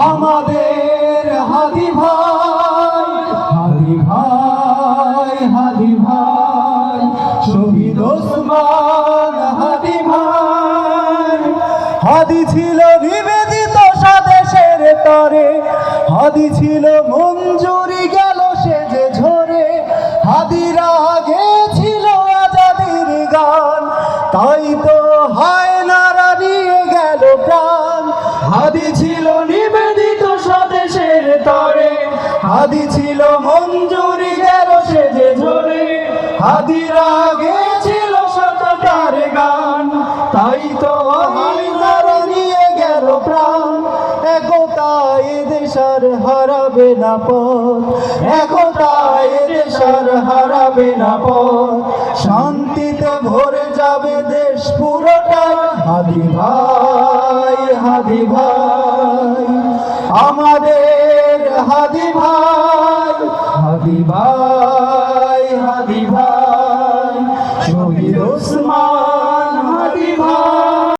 আমাদের হাদি ভাই শহীদ ওসমান হাদি ভাই। হাদি ছিল নিবেদিত স্বদেশের তরে, হাদি ছিল মঞ্জুরি গেল সে যে ঝরে। হাদিরা আগে ছিল আজাদির গান, তাই তো হয় নারা নিয়ে গেল প্রাণ। হাদি ছিল নিবেদিত স্বদেশের তরে, হাদি ছিল মঞ্জুরি গেল সে যে ঝরে। হাদিরা আগে ছিল সততার গান, তাই তো হয় নারা নিয়ে গেল প্রাণ। একতা এদেশ আর হারাবে না পথ, একতা এদেশ আর হারাবে না পথ। শান্তিতে ভরে যাবে দেশ পুরোটাই। হাদি ভাই আমাদের হাদি ভাই শহীদ ওসমান হাদি ভাই।